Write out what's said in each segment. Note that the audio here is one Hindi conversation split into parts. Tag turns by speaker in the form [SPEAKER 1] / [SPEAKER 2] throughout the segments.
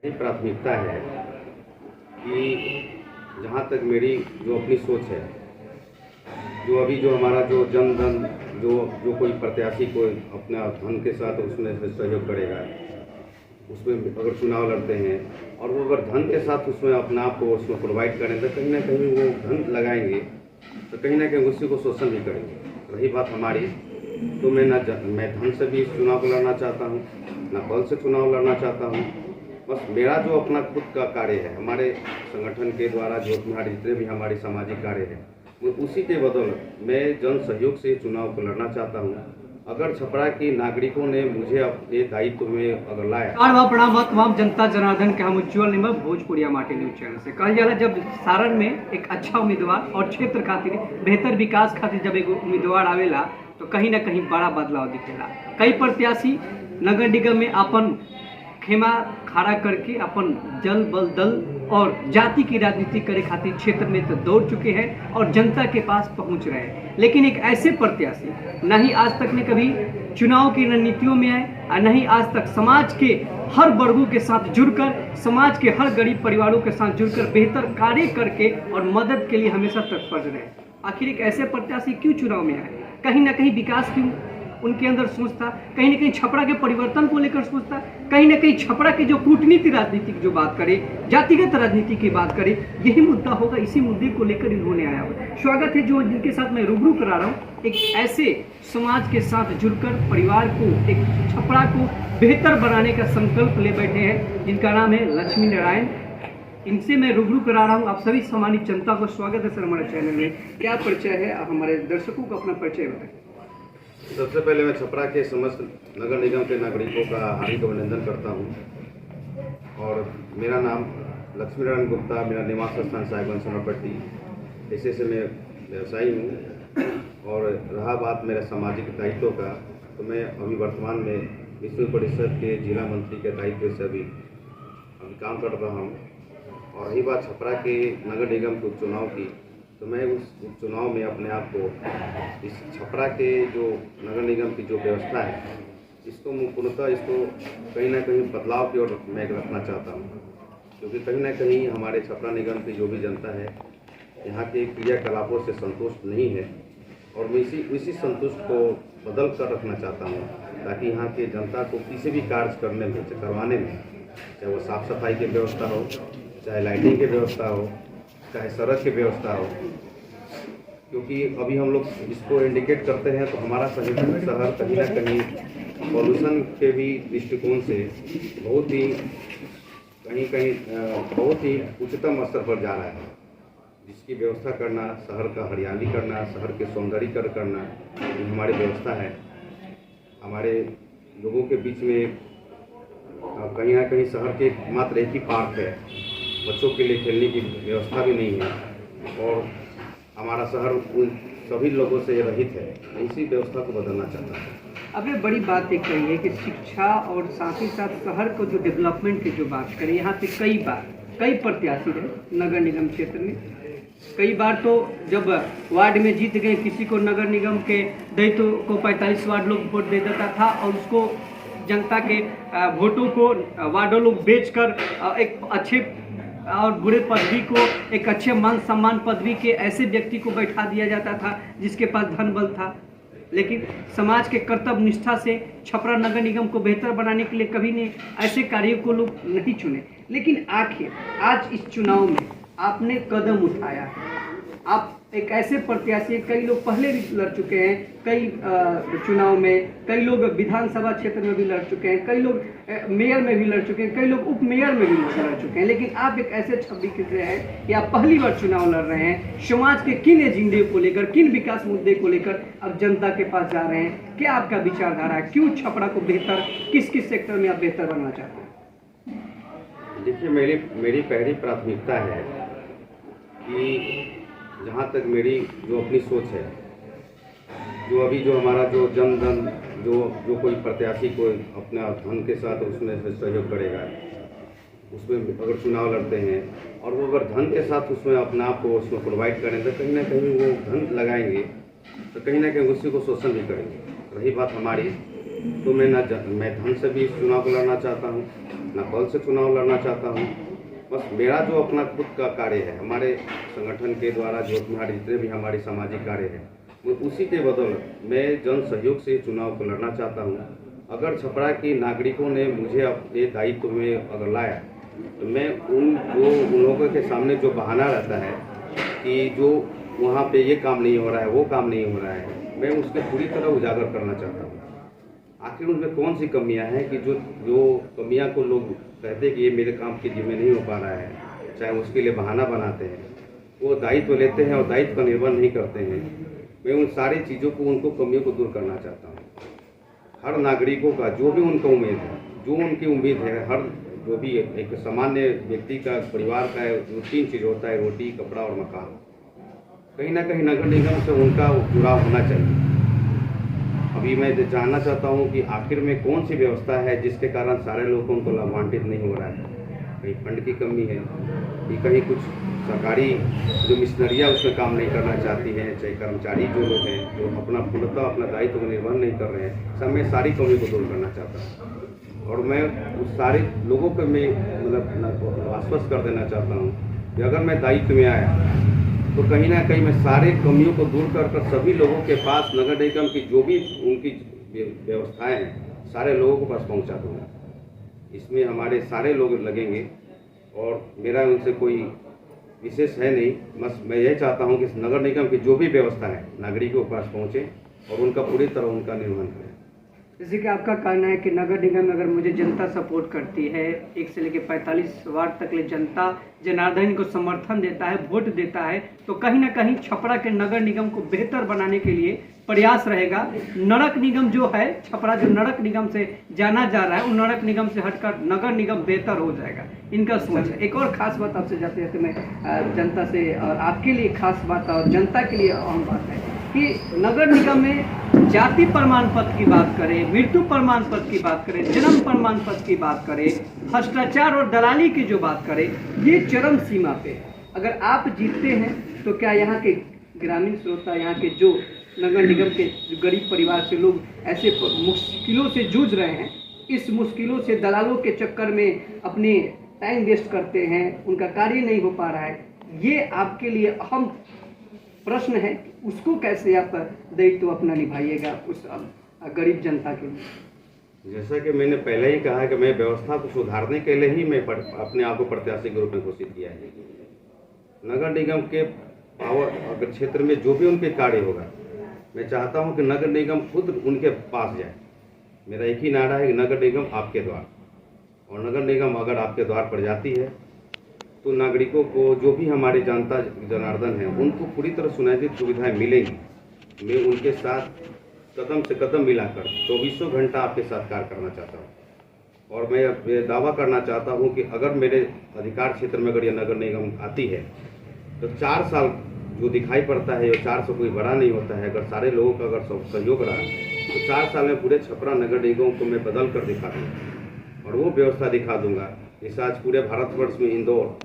[SPEAKER 1] मेरी प्राथमिकता है कि जहाँ तक मेरी जो अपनी सोच है, जो अभी जो हमारा जो जनधन जो कोई प्रत्याशी को अपना धन के साथ उसमें से सहयोग करेगा, उसमें अगर चुनाव लड़ते हैं और वो अगर धन के साथ उसमें अपना आप को उसमें प्रोवाइड करें तो कहीं ना कहीं वो धन लगाएंगे तो कहीं ना कहीं उसी को शोषण भी करेंगे। रही बात हमारी, तो मैं धन से भी इस चुनाव को लड़ना चाहता हूँ, ना बल से चुनाव लड़ना चाहता हूँ। बस मेरा जो अपना खुद का कार्य है, हमारे संगठन के द्वारा जो हमारे जितने भी हमारे सामाजिक कार्य है, वो उसी के बदौलत मैं जन सहयोग से चुनाव को लड़ना चाहता हूँ। अगर छपरा के नागरिकों ने मुझे अपने दायित्व में अगर लाया।
[SPEAKER 2] प्रणाम तमाम जनता जनार्दन के हम उज्जवल निमर भोजपुरिया माटी न्यूज चैनल से कहल जाला, जब सारण में एक अच्छा उम्मीदवार और क्षेत्र खातिर बेहतर विकास खातिर जब एक उम्मीदवार आवेला तो कहीं ना कहीं बड़ा बदलाव दिखेला। कई प्रत्याशी नगर निगम में अपन खेमा खड़ा करके अपन जल बल दल और जाति की राजनीति करे खातिर क्षेत्र में तो दौड़ चुके हैं और जनता के पास पहुंच रहे हैं, लेकिन एक ऐसे प्रत्याशी न ही आज तक ने कभी चुनाव की रणनीतियों में आए और न ही आज तक समाज के हर वर्गों के साथ जुड़कर, समाज के हर गरीब परिवारों के साथ जुड़कर बेहतर कार्य करके और मदद के लिए हमेशा तत्पर रहे। आखिर एक ऐसे प्रत्याशी क्यों चुनाव में आए? कहीं ना कहीं विकास की उनके अंदर सोच था, कहीं ना कहीं छपरा के परिवर्तन को लेकर सोच था, कहीं ना कहीं छपरा की जो कूटनीति राजनीति की जो बात करे, जातिगत राजनीति की बात करे, यही मुद्दा होगा। इसी मुद्दे को लेकर इन्होंने आया हुआ स्वागत है जो जिनके साथ मैं रूबरू करा रहा हूँ, एक ऐसे समाज के साथ जुड़कर परिवार को, एक छपरा को बेहतर बनाने का संकल्प ले बैठे हैं, जिनका नाम है लक्ष्मी नारायण। इनसे मैं रूबरू करा रहा हूँ। आप सभी सम्मानित जनता को स्वागत है सर हमारे चैनल में। क्या परिचय है, आप हमारे दर्शकों को अपना परिचय बताएं।
[SPEAKER 1] सबसे पहले मैं छपरा के समस्त नगर निगम के नागरिकों का हार्दिक अभिनंदन करता हूं और मेरा नाम लक्ष्मी नारायण गुप्ता, मेरा निवास स्थान साहिबगंज सोनापट्टी, ऐसे से मैं व्यवसायी हूं। और रहा बात मेरे सामाजिक दायित्व का, तो मैं अभी वर्तमान में विश्व परिषद के जिला मंत्री के दायित्व से अभी काम कर रहा हूं। और रही बात छपरा के नगर निगम के उपचुनाव की, तो मैं उस उपचुनाव में अपने आप को इस छपरा के जो नगर निगम की जो व्यवस्था है, इसको पूर्णतः इसको कहीं ना कहीं बदलाव की ओर मैं रखना चाहता हूँ, क्योंकि कहीं ना कहीं हमारे छपरा निगम की जो भी जनता है यहाँ के क्रियाकलापों से संतुष्ट नहीं है और मैं इसी संतुष्ट को बदल कर रखना चाहता हूँ, ताकि यहाँ के जनता को किसी भी कार्य करवाने में, चाहे वो साफ़ सफाई की व्यवस्था हो, चाहे लाइटिंग की व्यवस्था हो, चाहे सड़क की व्यवस्था हो, क्योंकि अभी हम लोग इसको इंडिकेट करते हैं तो हमारा शहर कहीं ना कहीं पॉल्यूशन के भी दृष्टिकोण से बहुत ही उच्चतम स्तर पर जा रहा है, जिसकी व्यवस्था करना, शहर का हरियाली करना, शहर के सौंदर्यीकरण करना, ये हमारी व्यवस्था है। हमारे लोगों के बीच में कहीं ना कहीं शहर के मात्र एक ही पार्क है, बच्चों के लिए खेलने की व्यवस्था भी नहीं है और हमारा शहर उन सभी लोगों से रहित है। इसी व्यवस्था को बदलना चाहता है।
[SPEAKER 2] अब ये बड़ी बात एक कही है कि शिक्षा और साथ ही साथ शहर को जो डेवलपमेंट की जो बात करें, यहाँ पे कई प्रत्याशी रहे नगर निगम क्षेत्र में। कई बार तो जब वार्ड में जीत गए, किसी को नगर निगम के दायित्व को 45 वार्ड लोग वोट दे देता था और उसको जनता के वोटों को वार्डों लोग बेचकर एक अच्छे और बुरे पदवी को, एक अच्छे मान सम्मान पदवी के ऐसे व्यक्ति को बैठा दिया जाता था जिसके पास धन बल था। लेकिन समाज के कर्तव्य निष्ठा से छपरा नगर निगम को बेहतर बनाने के लिए कभी ने ऐसे कार्यों को लोग नहीं चुने। लेकिन आखिर आज इस चुनाव में आपने कदम उठाया है। आप एक ऐसे प्रत्याशी, कई लोग पहले भी लड़ चुके हैं, कई चुनाव में, कई लोग विधानसभा क्षेत्र में भी लड़ चुके हैं, कई लोग मेयर में भी लड़ चुके हैं, कई लोग उप मेयर में भी लड़ चुके हैं, लेकिन आप एक ऐसे छवि खिंच रहे हैं कि आप पहली बार चुनाव लड़ रहे हैं। समाज के किन एजेंडे को लेकर, किन विकास मुद्दे को लेकर अब जनता के पास जा रहे हैं? क्या आपका विचारधारा है? क्यों छपरा को बेहतर, किस किस सेक्टर में आप बेहतर बनना चाहते हैं?
[SPEAKER 1] देखिए, मेरी पहली प्राथमिकता है कि जहाँ तक मेरी जो अपनी सोच है, जो अभी जो हमारा जो जनधन जो कोई प्रत्याशी को अपना धन के साथ उसमें से सहयोग करेगा, उसमें अगर चुनाव लड़ते हैं और वो अगर धन के साथ उसमें अपना आप को उसमें प्रोवाइड करें तो कहीं ना कहीं वो धन लगाएंगे तो कहीं ना कहीं उसी को शोषण भी करेंगे। रही बात हमारी, तो मैं धन से भी इस चुनाव को लड़ना चाहता हूँ, ना बल से चुनाव लड़ना चाहता हूँ। बस मेरा जो अपना खुद का कार्य है, हमारे संगठन के द्वारा जो हमारे जितने भी हमारे सामाजिक कार्य हैं, मैं उसी के बदौलत मैं जन सहयोग से चुनाव को लड़ना चाहता हूँ। अगर छपरा के नागरिकों ने मुझे अपने दायित्व में अगर लाया तो मैं उन लोगों के सामने जो बहाना रहता है कि जो वहाँ पे ये काम नहीं हो रहा है, वो काम नहीं हो रहा है, मैं उसके पूरी तरह उजागर करना चाहता हूँ। आखिर उनमें कौन सी कमियां हैं कि जो कमियां को लोग कहते हैं कि ये मेरे काम के जिम्मे नहीं हो पा रहा है, चाहे उसके लिए बहाना बनाते हैं, वो दायित्व लेते हैं और दायित्व का निर्वहन नहीं करते हैं। मैं उन सारी चीज़ों को, उनको कमियों को दूर करना चाहता हूँ। हर नागरिकों का जो भी उनका उम्मीद है, जो उनकी उम्मीद है, हर जो भी एक सामान्य व्यक्ति का, परिवार का जो 3 चीज़ होता है, रोटी, कपड़ा और मकान, कहीं ना कहीं नगर निगम से उनका जुड़ाव होना चाहिए। अभी मैं जानना चाहता हूँ कि आखिर में कौन सी व्यवस्था है जिसके कारण सारे लोगों को लाभान्वित नहीं हो रहा है। कहीं फंड की कमी है कि कहीं कुछ सरकारी जो मिशनरियाँ उसमें काम नहीं करना चाहती हैं, चाहे कर्मचारी जो लोग हैं जो पूर्णतः अपना दायित्व का निर्वहन नहीं कर रहे हैं। सब मैं सारी कमी को दूर करना चाहता हूँ और मैं उस सारे लोगों को मैं मतलब आश्वस्त कर देना चाहता हूँ कि अगर मैं दायित्व में आया तो कहीं ना कहीं मैं सारे कमियों को दूर कर सभी लोगों के पास नगर निगम की जो भी उनकी व्यवस्थाएं हैं सारे लोगों के पास पहुंचा दूंगा। इसमें हमारे सारे लोग लगेंगे और मेरा उनसे कोई विशेष है नहीं। बस मैं यही चाहता हूं कि नगर निगम की जो भी व्यवस्था है नागरिकों के पास पहुंचे और उनका पूरी तरह उनका निर्वहन करें।
[SPEAKER 2] जैसे कि आपका कहना है कि नगर निगम अगर मुझे जनता सपोर्ट करती है, 1 से लेकर 45 वार्ड तक ले जनता जनार्दन को समर्थन देता है, वोट देता है, तो कहीं ना कहीं छपरा के नगर निगम को बेहतर बनाने के लिए प्रयास रहेगा। नरक निगम जो है, छपरा जो नरक निगम से जाना जा रहा है, उन नरक निगम से हटकर नगर निगम बेहतर हो जाएगा, इनका सोच है। एक और खास बात आपसे जाते जाते मैं जनता से, और आपके लिए खास बात और जनता के लिए अहम बात है कि नगर निगम में जाति प्रमाण पत्र की बात करें, मृत्यु प्रमाण पत्र की बात करें, जन्म प्रमाण पत्र की बात करें, भ्रष्टाचार और दलाली की जो बात करें, ये चरम सीमा पे है। अगर आप जीतते हैं तो क्या यहाँ के ग्रामीण श्रोता, यहाँ के जो नगर निगम के गरीब परिवार से लोग ऐसे मुश्किलों से जूझ रहे हैं, इस मुश्किलों से दलालों के चक्कर में अपने टाइम वेस्ट करते हैं, उनका कार्य नहीं हो पा रहा है, ये आपके लिए अहम प्रश्न है, उसको कैसे आप दायित्व अपना निभाइएगा उस गरीब जनता के लिए?
[SPEAKER 1] जैसा कि मैंने पहले ही कहा कि मैं व्यवस्था को सुधारने के लिए ही मैं अपने आप को प्रत्याशी के रूप में घोषित किया है। नगर निगम के पावर अगर क्षेत्र में जो भी उनके कार्य होगा, मैं चाहता हूं कि नगर निगम खुद उनके पास जाए। मेरा एक ही नारा है कि नगर निगम आपके द्वार, और नगर निगम अगर आपके द्वार पर जाती है तो नागरिकों को जो भी हमारे जनता जनार्दन है उनको पूरी तरह सुनिश्चित सुविधाएं मिलेंगी। मैं उनके साथ कदम से कदम मिलाकर 24 घंटा आपके साथ कार्य करना चाहता हूं। और मैं दावा करना चाहता हूं कि अगर मेरे अधिकार क्षेत्र में अगर यह नगर निगम आती है तो 4 साल जो दिखाई पड़ता है, ये 4 से कोई बड़ा नहीं होता है। अगर सारे लोगों का अगर सहयोग रहा तो 4 साल में पूरे छपरा नगर निगम को मैं बदल कर दिखा दूँगा और वो व्यवस्था दिखा दूंगा। जैसे आज पूरे भारतवर्ष में इंदौर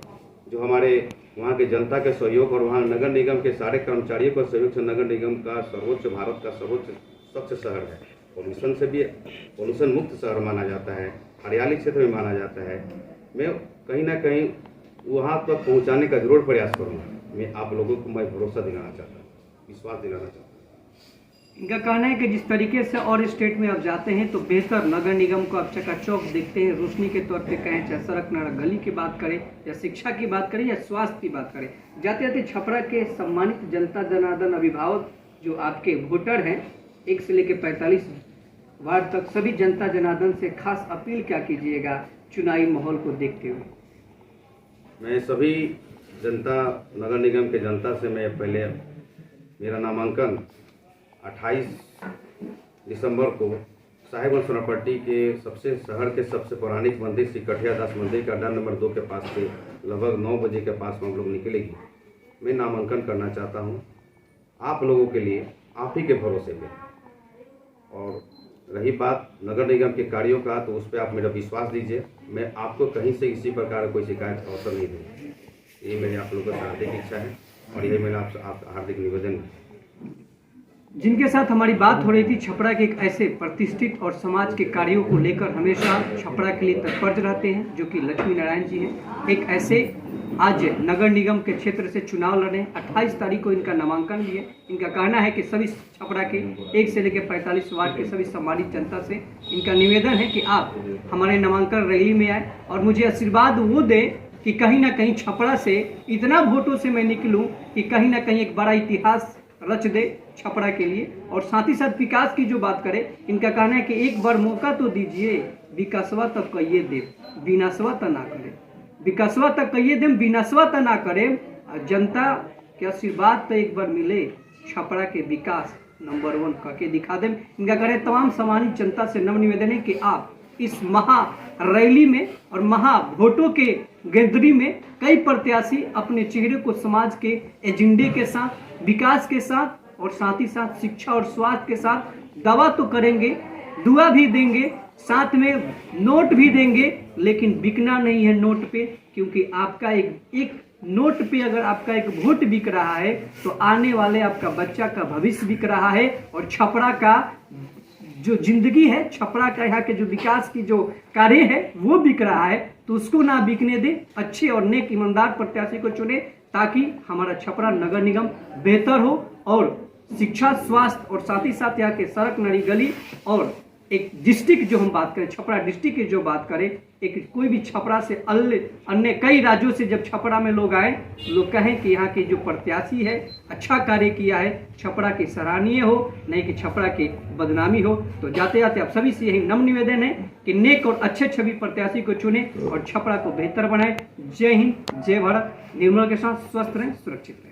[SPEAKER 1] जो हमारे वहाँ के जनता के सहयोग और वहाँ नगर निगम के सारे कर्मचारियों के सहयोग से नगर निगम का सर्वोच्च, भारत का सर्वोच्च स्वच्छ शहर है। पॉल्यूशन से भी पॉल्यूशन मुक्त शहर माना जाता है, हरियाली क्षेत्र में माना जाता है। मैं कहीं ना कहीं वहाँ तक पहुँचाने का जरूर प्रयास करूँगा। मैं आप लोगों को मैं भरोसा दिलाना चाहता हूँ, विश्वास दिलाना चाहता हूँ।
[SPEAKER 2] इनका कहना है कि जिस तरीके से और स्टेट में आप जाते हैं तो बेहतर नगर निगम को आप चकाचौक देखते हैं, रोशनी के तौर पे कहें, चाहे सड़क नाला गली की बात करें या शिक्षा की बात करें या स्वास्थ्य की बात करें। जाते जाते छपरा के सम्मानित जनता जनार्दन अभिभावक जो आपके वोटर हैं, 1 से लेकर 45 वार्ड तक, सभी जनता जनार्दन से खास अपील क्या कीजिएगा चुनावी माहौल को देखते हुए?
[SPEAKER 1] मैं सभी जनता नगर निगम के जनता से मैं पहले मेरा नामांकन 28 दिसंबर को साहिबगंज सोनापट्टी के शहर के सबसे पौराणिक मंदिर श्री कठिया दास मंदिर का अड्डा नंबर 2 के पास से लगभग 9 बजे के पास में हम लोग निकलेंगे। मैं नामांकन करना चाहता हूं आप लोगों के लिए, आप ही के भरोसे पे। और रही बात नगर निगम के कार्यों का, तो उस पर आप मेरा विश्वास दीजिए, मैं आपको कहीं से किसी प्रकार का कोई शिकायत अवसर नहीं दूँगा। ये मेरी आप लोगों की हार्दिक इच्छा है और यही मेरा आप हार्दिक निवेदन है।
[SPEAKER 2] जिनके साथ हमारी बात हो रही थी, छपरा के एक ऐसे प्रतिष्ठित और समाज के कार्यों को लेकर हमेशा छपरा के लिए तत्पर रहते हैं, जो कि लक्ष्मी नारायण जी हैं। एक ऐसे आज नगर निगम के क्षेत्र से चुनाव लड़े, 28 तारीख को इनका नामांकन भी है। इनका कहना है कि सभी छपरा के 1 से लेकर 45 वार्ड के सभी सम्मानित जनता से इनका निवेदन है कि आप हमारे नामांकन रैली में आए और मुझे आशीर्वाद वो दे कि कहीं ना कहीं छपरा से इतना वोटों से मैं निकलूं कि कहीं ना कहीं एक बड़ा इतिहास रच दे छपरा के लिए। और साथ ही साथ विकास की जो बात करें, इनका कहना है कि एक बार मौका तो दीजिए, विकासवा तक कहिए दे, विनाशवा तक ना करे, विकासवा तक कहिए दे, विनाशवा तक ना करे। जनता के आशीर्वाद तो एक बार मिले, छपरा के विकास नंबर 1 करके दिखा दें। इनका कह रहे तमाम सम्मानित जनता से नव निवेदन है कि आप इस महा रैली में और महा वोटों के गैदरिंग में कई प्रत्याशी अपने चेहरे को समाज के एजेंडे के साथ, विकास के साथ और साथ ही साथ शिक्षा और स्वास्थ्य के साथ दावा तो करेंगे, दुआ भी देंगे, साथ में नोट भी देंगे, लेकिन बिकना नहीं है नोट पे, क्योंकि आपका एक नोट पे अगर आपका एक वोट बिक रहा है तो आने वाले आपका बच्चा का भविष्य बिक रहा है और छपरा का जो जिंदगी है, छपरा का यहाँ के जो विकास की जो कार्य है वो बिक रहा है। तो उसको ना बिकने दे, अच्छे और नेक ईमानदार प्रत्याशी को चुने ताकि हमारा छपरा नगर निगम बेहतर हो और शिक्षा, स्वास्थ्य और साथ ही साथ यहाँ के सड़क, नाली, गली और एक डिस्ट्रिक्ट जो हम बात करें, छपरा डिस्ट्रिक्ट की जो बात करें, एक कोई भी छपरा से अन्य कई राज्यों से जब छपरा में लोग आए, लोग कहें कि यहाँ के जो प्रत्याशी है अच्छा कार्य किया है, छपरा की सराहनीय हो, नहीं कि छपरा की बदनामी हो। तो जाते जाते आप सभी से यही नम्र निवेदन है कि नेक और अच्छे छवि प्रत्याशी को चुने और छपरा को बेहतर बनाए। जय हिंद, जय भारत। निर्मल के साथ स्वस्थ रहें, सुरक्षित रहें।